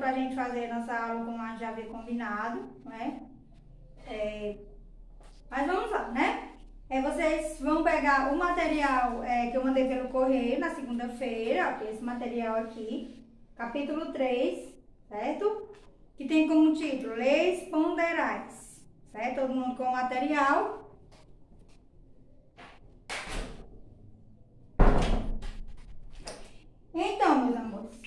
pra gente fazer a nossa aula como a gente já havia combinado, né? Mas vamos lá, né? Vocês vão pegar o material que eu mandei pelo correio na segunda-feira, esse material aqui, capítulo 3, certo? Que tem como título Leis Ponderais, certo? Todo mundo com o material. Então, meus amores,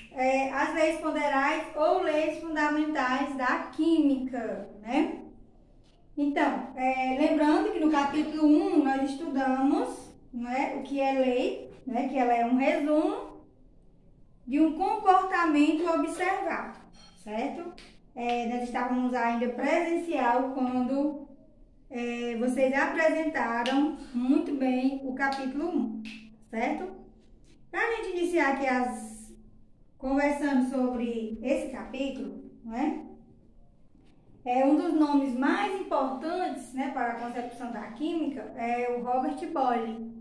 as leis ponderais ou leis fundamentais da química, né? Então, lembrando que no capítulo 1 nós estudamos, né, o que é lei, né, que ela é um resumo de um comportamento observado, certo? Nós estávamos ainda presencial quando vocês apresentaram muito bem o capítulo 1, certo? Para a gente iniciar aqui conversando sobre esse capítulo, né? Um dos nomes mais importantes, né, para a concepção da química é o Robert Boyle.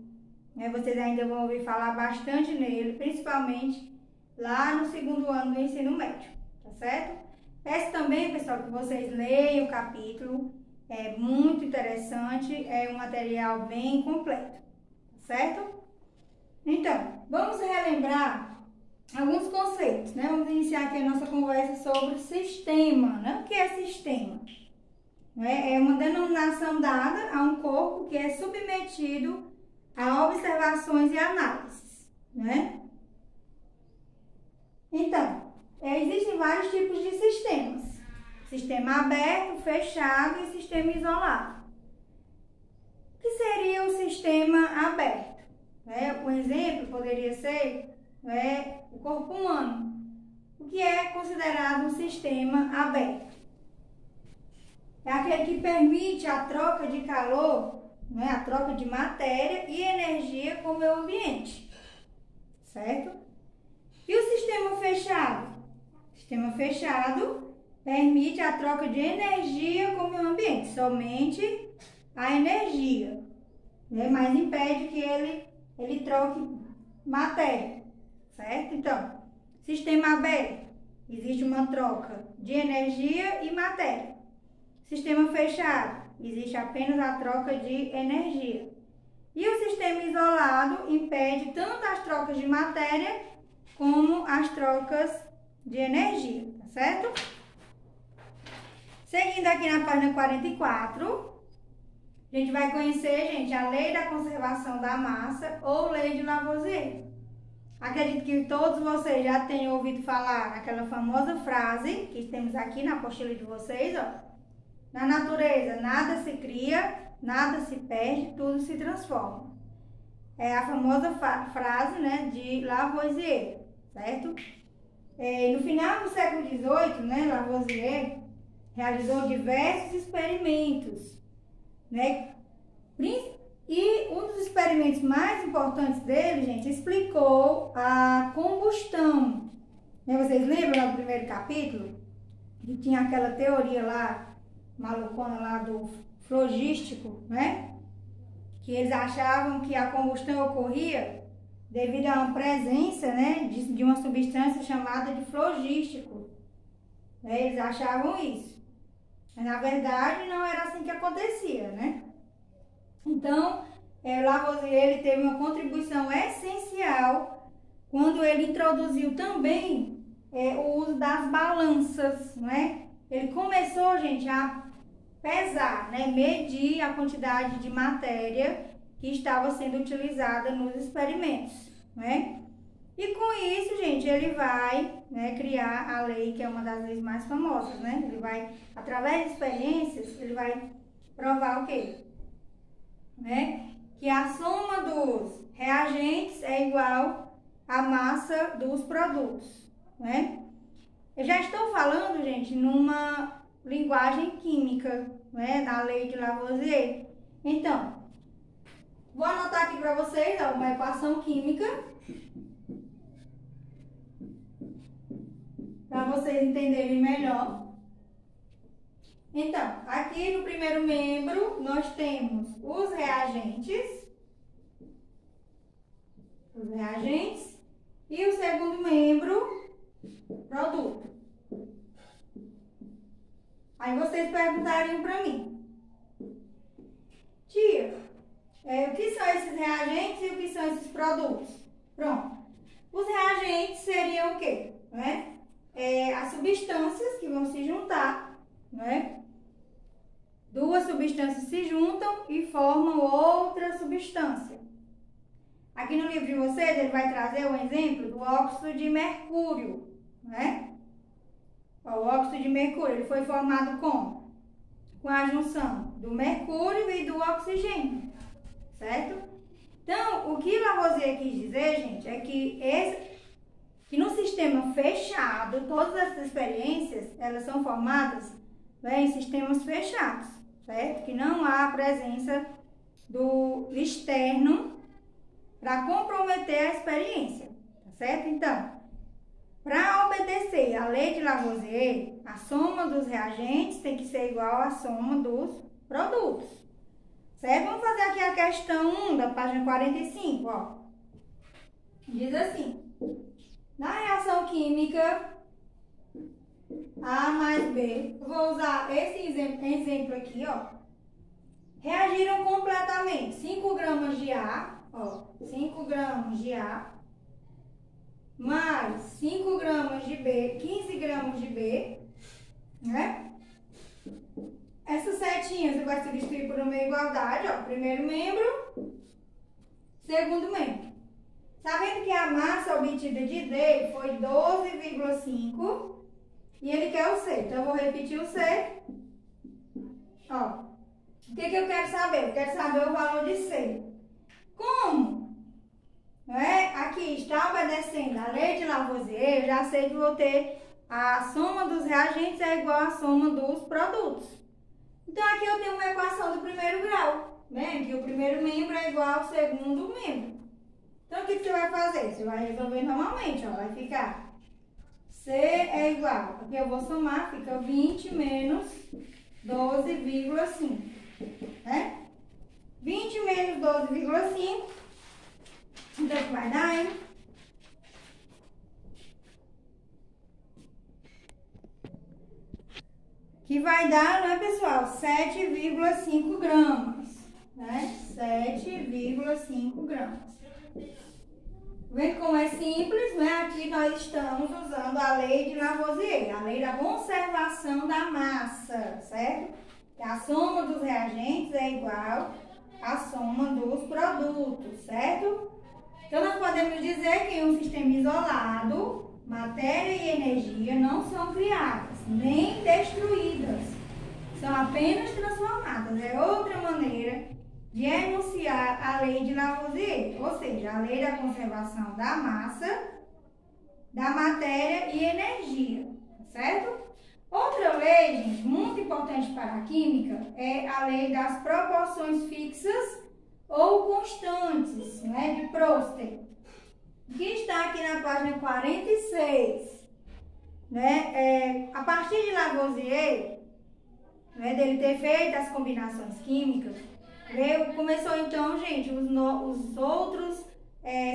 Vocês ainda vão ouvir falar bastante nele, principalmente lá no segundo ano do ensino médio, tá certo? Peço também, pessoal, que vocês leiam o capítulo, é muito interessante, é um material bem completo, tá certo? Então, vamos relembrar alguns conceitos, né? Vamos iniciar aqui a nossa conversa sobre sistema, né? O que é sistema? É uma denominação dada a um corpo que é submetido a observações e análises, né? Então, existem vários tipos de sistemas. Sistema aberto, fechado e sistema isolado. O que seria o sistema aberto? Um exemplo poderia ser o corpo humano. O que é considerado um sistema aberto? É aquele que permite a troca de calor, a troca de matéria e energia com o meio ambiente, certo? E o sistema fechado? O sistema fechado permite a troca de energia com o meio ambiente, somente a energia, mas impede que ele troque matéria, certo? Então, sistema aberto, existe uma troca de energia e matéria. Sistema fechado, existe apenas a troca de energia. E o sistema isolado impede tanto as trocas de matéria como as trocas de energia, tá certo? Seguindo aqui na página 44, a gente vai conhecer, gente, a lei da conservação da massa ou lei de Lavoisier. Acredito que todos vocês já tenham ouvido falar naquela famosa frase que temos aqui na apostila de vocês, ó. Na natureza, nada se cria, nada se perde, tudo se transforma. É a famosa frase, né, de Lavoisier, certo? No final do século XVIII, né, Lavoisier realizou diversos experimentos, né? E um dos experimentos mais importantes dele, gente, explicou a combustão. Vocês lembram lá do primeiro capítulo? Que tinha aquela teoria lá, malucona lá do flogístico, né? Que eles achavam que a combustão ocorria devido a uma presença, né, de uma substância chamada de flogístico. Eles achavam isso. Mas, na verdade, não era assim que acontecia, né? Então, Lavoisier ele teve uma contribuição essencial quando ele introduziu também o uso das balanças, né? Ele começou, gente, a pesar, né, medir a quantidade de matéria que estava sendo utilizada nos experimentos, né? E com isso, gente, ele vai, né, criar a lei, que é uma das leis mais famosas, né? Ele vai, através de experiências, ele vai provar o quê? Que a soma dos reagentes é igual à massa dos produtos, né? Eu já estou falando, gente, numa linguagem química, né, da lei de Lavoisier. Então, vou anotar aqui para vocês, ó, uma equação química, para vocês entenderem melhor. Então, aqui no primeiro membro, nós temos os reagentes, e o segundo membro, produto. Aí vocês perguntariam para mim, tia, o que são esses reagentes e o que são esses produtos? Pronto. Os reagentes seriam o quê? Né? As substâncias que vão se juntar, né? Duas substâncias se juntam e formam outra substância. Aqui no livro de vocês, ele vai trazer um exemplo do óxido de mercúrio, né? O óxido de mercúrio, ele foi formado como? Com a junção do mercúrio e do oxigênio, certo? Então, o que Lavoisier quis dizer, gente, é que no sistema fechado, todas essas experiências, elas são formadas, né, em sistemas fechados, certo? Que não há a presença do externo para comprometer a experiência, tá certo? Então, para obedecer à lei de Lavoisier, a soma dos reagentes tem que ser igual à soma dos produtos, certo? Vamos fazer aqui a questão 1 da página 45, ó. Diz assim, na reação química A mais B, eu vou usar esse exemplo aqui, ó. Reagiram completamente 5 gramas de A, ó, 5 gramas de A, mais 5 gramas de B, 15 gramas de B, né? Essas setinhas você vai substituir por uma igualdade, ó, primeiro membro, segundo membro. Sabendo que a massa obtida de D foi 12,5 e ele quer o C, então eu vou repetir o C, ó. O que eu quero saber? Eu quero saber o valor de C. Como? Aqui está obedecendo a lei de Lavoisier, eu já sei que vou ter a soma dos reagentes é igual à soma dos produtos. Então, aqui eu tenho uma equação do primeiro grau, né? Que o primeiro membro é igual ao segundo membro. Então, o que você vai fazer? Você vai resolver normalmente, ó. Vai ficar C é igual, aqui eu vou somar, fica 20 menos 12,5, né? 20 menos 12,5, então o que vai dar, hein? Que vai dar, né, pessoal? 7,5 gramas, né? 7,5 gramas. Vendo como é simples, né? Aqui nós estamos usando a lei de Lavoisier, a lei da conservação da massa, certo? Que a soma dos reagentes é igual à soma dos produtos, certo? Então, nós podemos dizer que em um sistema isolado, matéria e energia não são criadas, nem destruídas. São apenas transformadas. É outra maneira de enunciar a lei de Lavoisier, ou seja, a lei da conservação da massa, da matéria e energia, certo? Outra lei, gente, muito importante para a química é a lei das proporções fixas ou constantes, né, de Proust, que está aqui na página 46, né? A partir de Lavoisier, né, dele ter feito as combinações químicas, começou então, gente, os outros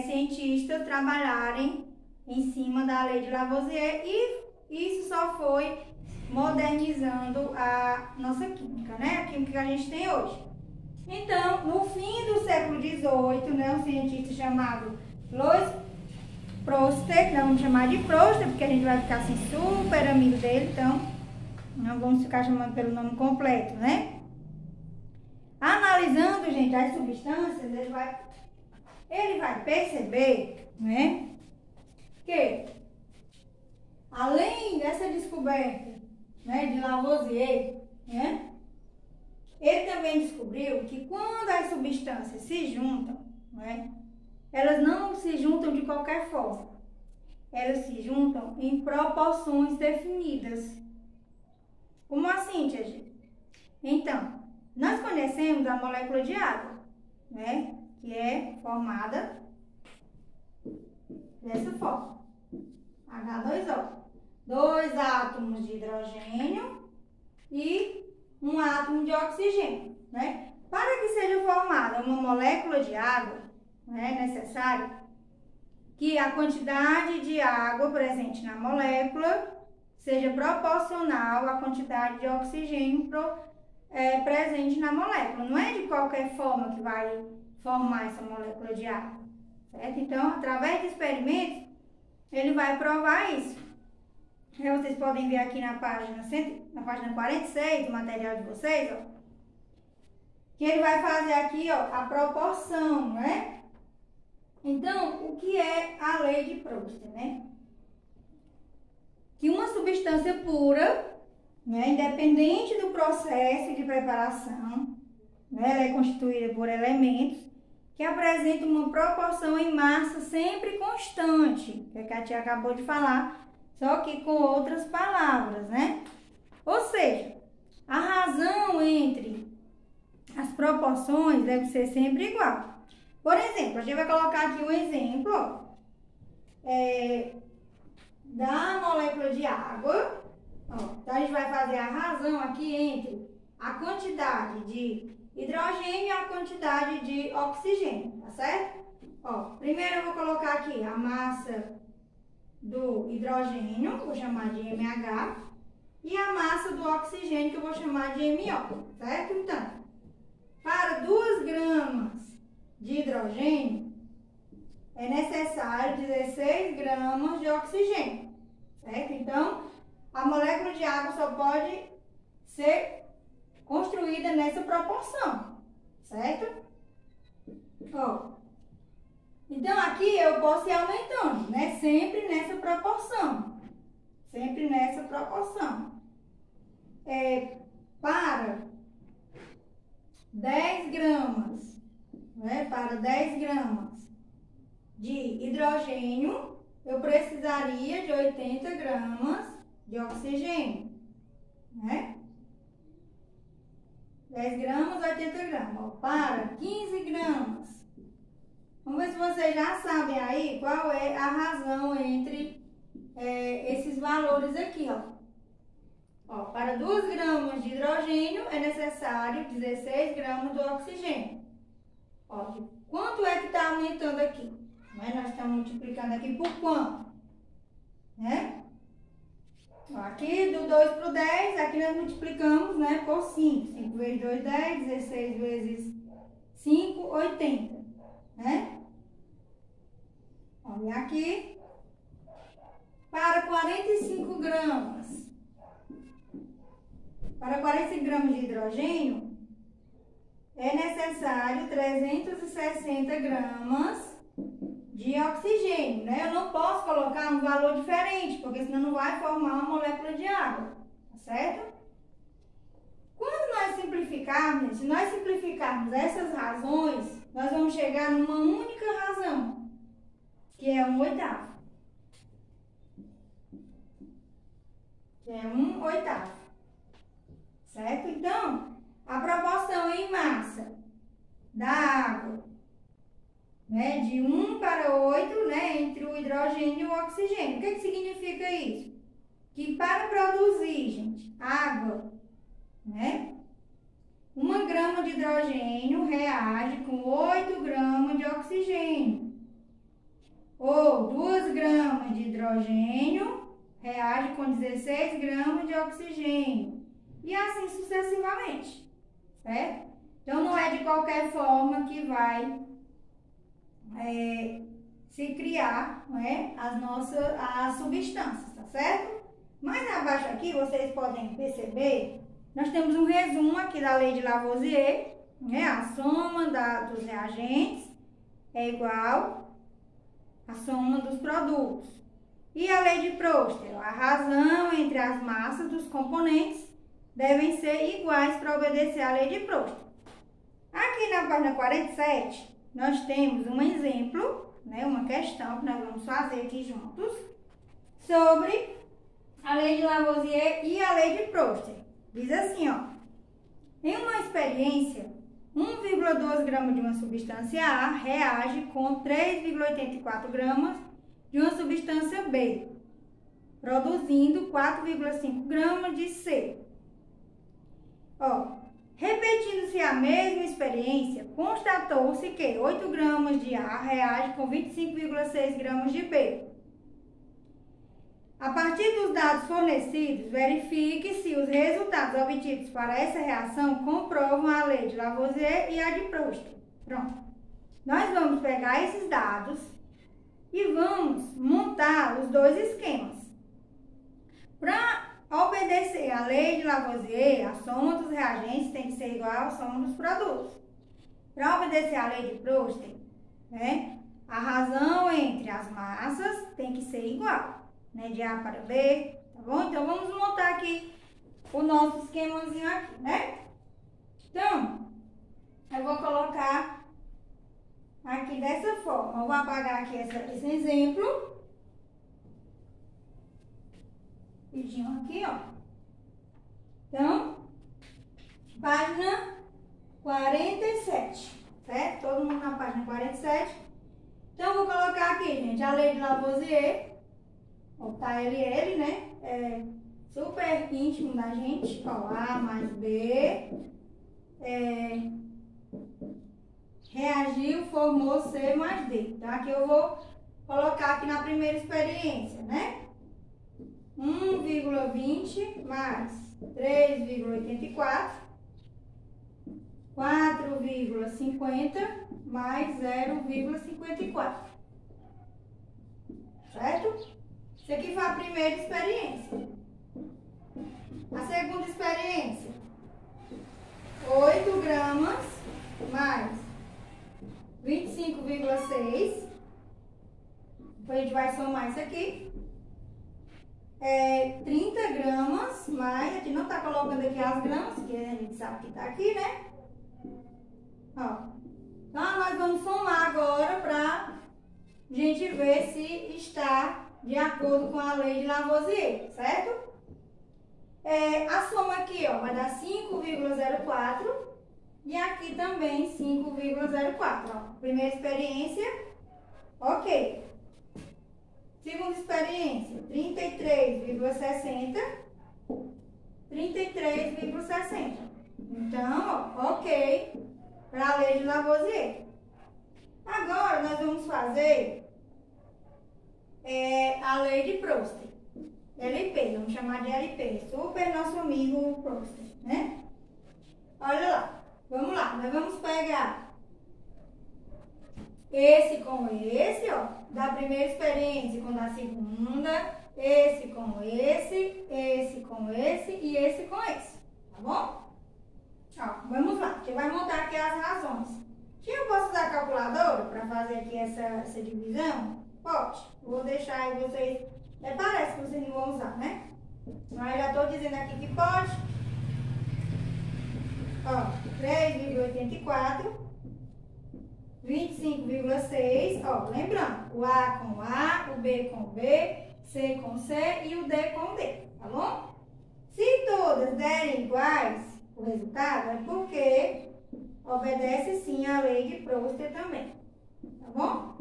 cientistas trabalharem em cima da lei de Lavoisier e isso só foi modernizando a nossa química, né? A química que a gente tem hoje. Então, no fim do século XVIII, né, um cientista chamado Louis Proust, que nós vamos chamar de Proust, porque a gente vai ficar assim super amigo dele, então não vamos ficar chamando pelo nome completo, né? Analisando, gente, as substâncias, ele vai perceber, né, que além dessa descoberta, né, de Lavoisier, né, ele também descobriu que quando as substâncias se juntam, né, elas não se juntam de qualquer forma. Elas se juntam em proporções definidas. Como assim, tia G? Então, nós conhecemos a molécula de água, né, que é formada dessa forma. H2O. 2 átomos de hidrogênio e um átomo de oxigênio, né? Para que seja formada uma molécula de água, né, é necessário que a quantidade de água presente na molécula seja proporcional à quantidade de oxigênio presente na molécula. Não é de qualquer forma que vai formar essa molécula de água, certo? Então, através de experimentos, ele vai provar isso. Aí vocês podem ver aqui na página 46 do material de vocês, ó, que ele vai fazer aqui, ó, a proporção, né? Então, o que é a lei de Proust, né? Que uma substância pura, né, independente do processo de preparação, né, ela é constituída por elementos que apresentam uma proporção em massa sempre constante, que a tia acabou de falar, só que com outras palavras, né? Ou seja, a razão entre as proporções deve ser sempre igual. Por exemplo, a gente vai colocar aqui um exemplo, ó, da molécula de água. Ó, então, a gente vai fazer a razão aqui entre a quantidade de hidrogênio e a quantidade de oxigênio, tá certo? Ó, primeiro eu vou colocar aqui a massa do hidrogênio, vou chamar de MH, e a massa do oxigênio, que eu vou chamar de MO, certo? Então, para 2 gramas de hidrogênio, é necessário 16 gramas de oxigênio, certo? Então, a molécula de água só pode ser construída nessa proporção, certo? Ó, então, aqui eu posso ir aumentando, né? Sempre nessa proporção. Sempre nessa proporção. Para 10 gramas, né? Para 10 gramas de hidrogênio, eu precisaria de 80 gramas de oxigênio, né? 10 gramas, 80 gramas. Ó, para 15 gramas. Vamos ver se vocês já sabem aí qual é a razão entre esses valores aqui, ó. Ó, para 2 gramas de hidrogênio é necessário 16 gramas do oxigênio. Ó, quanto é que está aumentando aqui? Né? Nós estamos multiplicando aqui por quanto? Né? Ó, aqui do 2 para o 10, aqui nós multiplicamos, né, por 5. 5 vezes 2, 10, 16 vezes 5, 80. Né? Olha aqui, para 45 gramas, para 45 gramas de hidrogênio, é necessário 360 gramas de oxigênio, né? Eu não posso colocar um valor diferente, porque senão não vai formar uma molécula de água, tá certo? Quando nós simplificarmos, se nós simplificarmos essas razões, nós vamos chegar numa única razão, que é 1/8. Que é 1/8. Certo? Então, a proporção em massa da água, né, de 1 para 8, né, entre o hidrogênio e o oxigênio. O que significa isso? Que para produzir, gente, água, né, 1 grama de hidrogênio reage com 8 gramas de oxigênio. Ou 2 gramas de hidrogênio reage com 16 gramas de oxigênio. E assim sucessivamente, certo? Então, não é de qualquer forma que vai se criar, né, as substâncias, tá certo? Mais abaixo aqui, vocês podem perceber, nós temos um resumo aqui da lei de Lavoisier, né? A soma dos reagentes é igual à soma dos produtos. E a lei de Proust, a razão entre as massas dos componentes devem ser iguais para obedecer à lei de Proust. Aqui na página 47, nós temos um exemplo, né, uma questão que nós vamos fazer aqui juntos, sobre a lei de Lavoisier e a lei de Proust. Diz assim, ó, em uma experiência, 1,2 gramas de uma substância A reage com 3,84 gramas de uma substância B, produzindo 4,5 gramas de C. Ó, repetindo-se a mesma experiência, constatou-se que 8 gramas de A reage com 25,6 gramas de B. A partir dos dados fornecidos, verifique se os resultados obtidos para essa reação comprovam a lei de Lavoisier e a de Proust. Pronto. Nós vamos pegar esses dados e vamos montar os dois esquemas. Para obedecer à lei de Lavoisier, a soma dos reagentes tem que ser igual à soma dos produtos. Para obedecer à lei de Proust, né, a razão entre as massas tem que ser igual. Né, de A para B, tá bom? Então, vamos montar aqui o nosso esquemazinho aqui, né? Então, eu vou colocar aqui dessa forma. Eu vou apagar aqui esse exemplo. Rapidinho aqui, ó. Então, página 47, certo? Todo mundo na página 47. Então, eu vou colocar aqui, gente, a lei de Lavoisier. Botar ele, né? É super íntimo da gente. Ó, A mais B. Reagiu, formou C mais D. Então, aqui eu vou colocar aqui na primeira experiência, né? 1,20 mais 3,84. 4,50 mais 0,54. Certo? Isso aqui foi a primeira experiência. A segunda experiência, 8 gramas mais 25,6. Depois a gente vai somar isso aqui. 30 gramas mais, a gente não está colocando aqui as gramas, porque a gente sabe que está aqui, né? Ó. Então, nós vamos somar agora para a gente ver se está de acordo com a lei de Lavoisier, certo? A soma aqui, ó, vai dar 5,04 e aqui também 5,04, ó. Primeira experiência, ok. Segunda experiência, 33,60, 33,60. Então, ó, ok, para a lei de Lavoisier. Agora, nós vamos fazer a lei de Proust, LP, vamos chamar de LP, super nosso amigo Proust, né? Olha lá, vamos lá, nós vamos pegar esse com esse, ó, da primeira experiência com da segunda, esse com esse com esse e esse com esse, tá bom? Ó, vamos lá, a gente vai montar aqui as razões. Eu posso usar a calculadora para fazer aqui essa divisão? Pode. Vou deixar aí vocês. Parece que vocês não vão usar, né? Mas já estou dizendo aqui que pode. Ó, 3,84. 25,6. Ó, lembrando, o A com A, o B com B, C com C e o D com D, tá bom? Se todas derem iguais o resultado, é porque obedece sim à lei de Proust também, tá bom?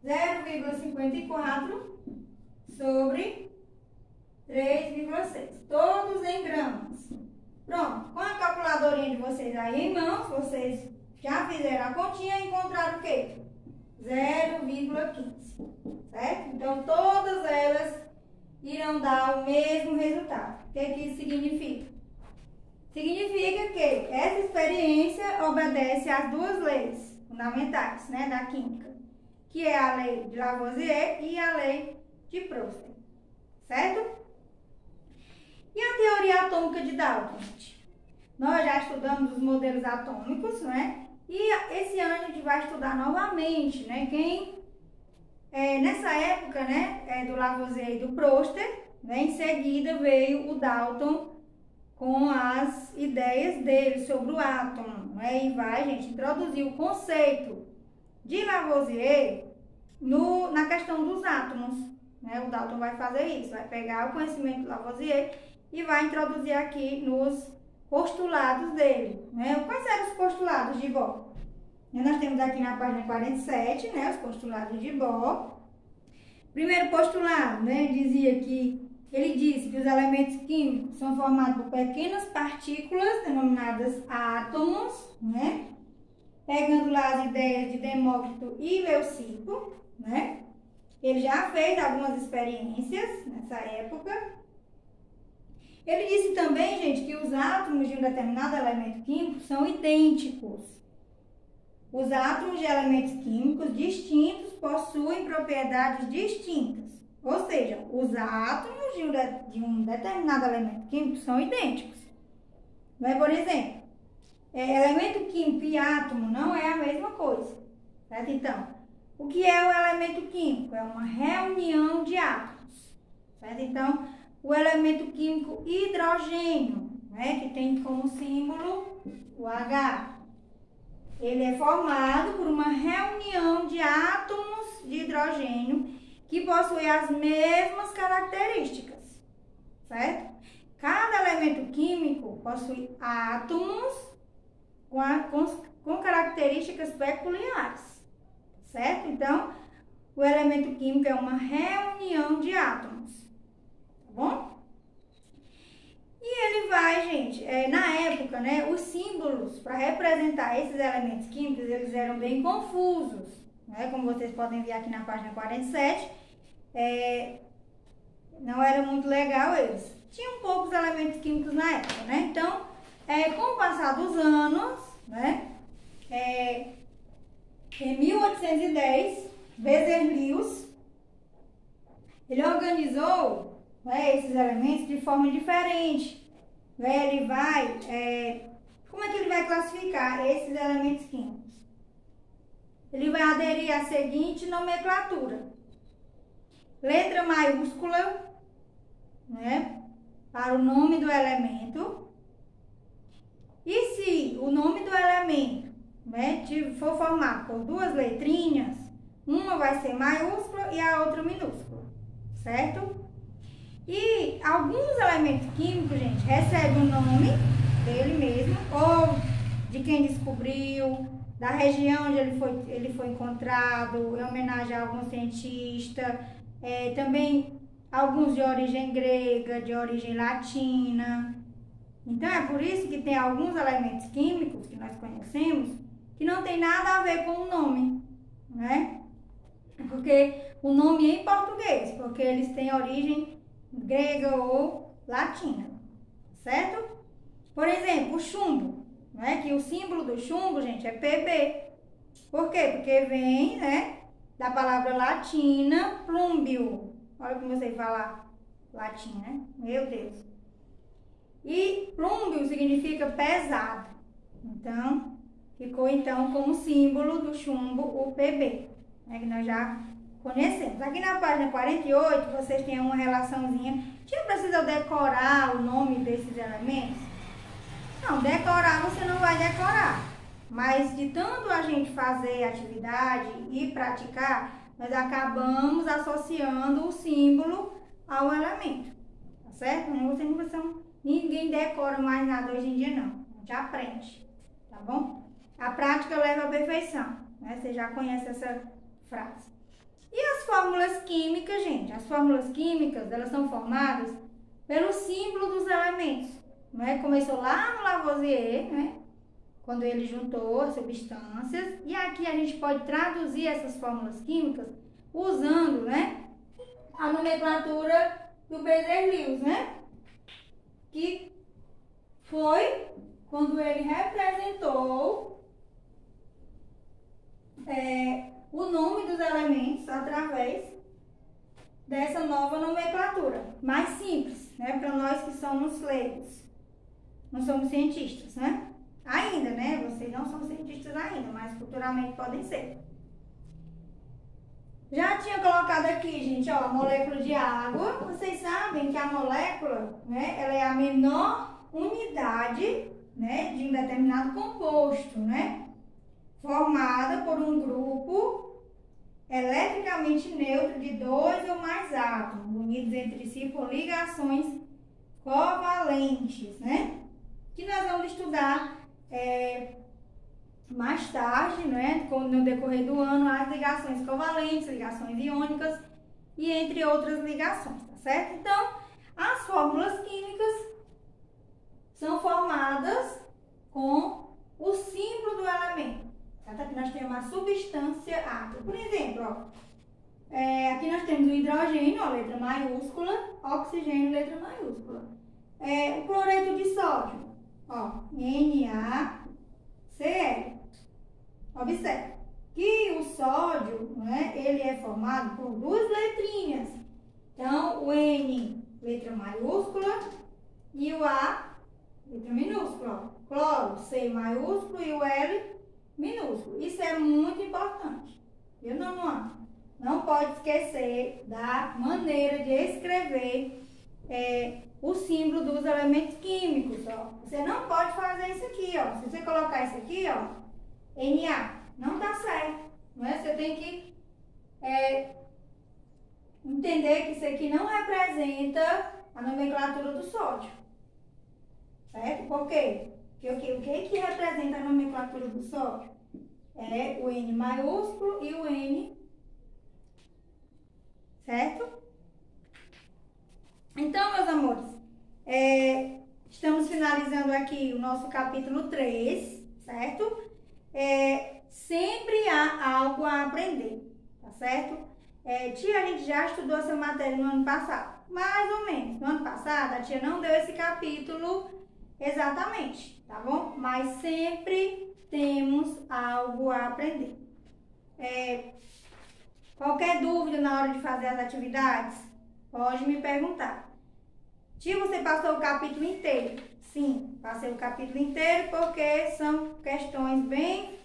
0,54 sobre 3,6. Todos em gramas. Pronto. Com a calculadorinha de vocês aí em mãos, vocês já fizeram a continha e encontraram o quê? 0,15. Certo? Então, todas elas irão dar o mesmo resultado. O que isso significa? Significa que essa experiência obedece às duas leis fundamentais, né, da química, que é a lei de Lavoisier e a lei de Proust, certo? E a teoria atômica de Dalton, gente? Nós já estudamos os modelos atômicos, né? E esse ano a gente vai estudar novamente, né? Nessa época, né, do Lavoisier e do Proust, né, em seguida veio o Dalton com as ideias dele sobre o átomo, né? E vai, gente, introduzir o conceito de Lavoisier na questão dos átomos, né? O Dalton vai fazer isso, vai pegar o conhecimento de Lavoisier e vai introduzir aqui nos postulados dele, né? Quais eram os postulados de Bohr? Nós temos aqui na página 47, né, os postulados de Bohr. Primeiro postulado, né, ele disse que os elementos químicos são formados por pequenas partículas denominadas átomos, né? Pegando lá as ideias de Demócrito e Leucipo, né? ele já fez algumas experiências nessa época. Ele disse também, gente, que os átomos de um determinado elemento químico são idênticos. Os átomos de elementos químicos distintos possuem propriedades distintas. Ou seja, os átomos de um determinado elemento químico são idênticos. Mas, por exemplo, elemento químico e átomo não é a mesma coisa. Certo? Então, o que é o elemento químico? É uma reunião de átomos. Certo? Então, o elemento químico hidrogênio, né, que tem como símbolo o H, ele é formado por uma reunião de átomos de hidrogênio que possuem as mesmas características, certo? Cada elemento químico possui átomos com características peculiares, certo? Então, o elemento químico é uma reunião de átomos, tá bom? E ele vai, gente, na época, né, os símbolos para representar esses elementos químicos, eles eram bem confusos, né? Como vocês podem ver aqui na página 47, não era muito legal eles. Tinham poucos elementos químicos na época, né? Então, com o passar dos anos, né, em 1810, Berzelius, ele organizou, né, esses elementos de forma diferente. Ele vai, como é que ele vai classificar esses elementos químicos? Ele vai aderir à seguinte nomenclatura: letra maiúscula, né, para o nome do elemento. E se o nome do elemento, né, for formado por duas letrinhas, uma vai ser maiúscula e a outra minúscula, certo? E alguns elementos químicos, gente, recebem o nome dele mesmo, ou de quem descobriu, da região onde ele foi encontrado, em homenagem a algum cientista, também alguns de origem grega, de origem latina. Então, é por isso que tem alguns elementos químicos que nós conhecemos que não tem nada a ver com o nome, né? Porque o nome é em português, porque eles têm origem grega ou latina, certo? Por exemplo, o chumbo, né? Que o símbolo do chumbo, gente, é Pb. Por quê? Porque vem, né, da palavra latina plumbio. Olha como você fala latim, né? Meu Deus. E plúmbio significa pesado. Então, ficou então como símbolo do chumbo o Pb, né, que nós já conhecemos. Aqui na página 48, vocês têm uma relaçãozinha. Tinha precisa decorar o nome desses elementos? Não, decorar você não vai decorar. Mas de tanto a gente fazer atividade e praticar, nós acabamos associando o símbolo ao elemento. Tá certo? Ninguém decora mais nada hoje em dia, não. A gente aprende, tá bom? A prática leva à perfeição, né? Você já conhece essa frase. E as fórmulas químicas, gente? As fórmulas químicas, elas são formadas pelo símbolo dos elementos, né? Começou lá no Lavoisier, né, quando ele juntou as substâncias. E aqui a gente pode traduzir essas fórmulas químicas usando, né, a nomenclatura do Berzelius, né? Que foi quando ele representou o nome dos elementos através dessa nova nomenclatura, mais simples, né, para nós que somos leigos, não somos cientistas, né? Ainda, né? Vocês não são cientistas ainda, mas futuramente podem ser. Já tinha colocado aqui, gente, ó, a molécula de água. Vocês sabem que a molécula, né, ela é a menor unidade, né, de um determinado composto, né, formada por um grupo eletricamente neutro de dois ou mais átomos, unidos entre si por ligações covalentes, né, que nós vamos estudar mais tarde, né, no decorrer do ano, as ligações covalentes, ligações iônicas e entre outras ligações, tá certo? Então, as fórmulas químicas são formadas com o símbolo do elemento. Certo? Aqui nós temos a substância água. Por exemplo, ó, Aqui nós temos o hidrogênio, ó, letra maiúscula, oxigênio, letra maiúscula. O cloreto de sódio, ó, NaCl. Observe que o sódio, né, ele é formado por duas letrinhas. Então, o N, letra maiúscula, e o A, letra minúscula. Ó. Cloro, C maiúsculo, e o L, minúsculo. Isso é muito importante. Viu, Nono? Não pode esquecer da maneira de escrever o símbolo dos elementos químicos. Ó. Você não pode fazer isso aqui. Ó. Se você colocar isso aqui, ó, Na, não tá certo. Não é? Você tem que entender que isso aqui não representa a nomenclatura do sódio. Certo? Por quê? Porque o que representa a nomenclatura do sódio? É o N maiúsculo e o N. Certo? Então, meus amores, estamos finalizando aqui o nosso capítulo 3, certo? Sempre há algo a aprender, tá certo? Tia, a gente já estudou essa matéria no ano passado, mais ou menos. No ano passado, a tia não deu esse capítulo exatamente, tá bom? Mas sempre temos algo a aprender. Qualquer dúvida na hora de fazer as atividades, pode me perguntar. Tia, você passou o capítulo inteiro? Sim, passei o capítulo inteiro porque são questões bem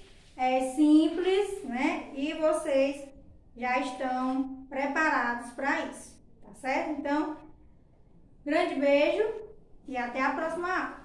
simples, né? E vocês já estão preparados para isso, tá certo? Então, grande beijo e até a próxima aula.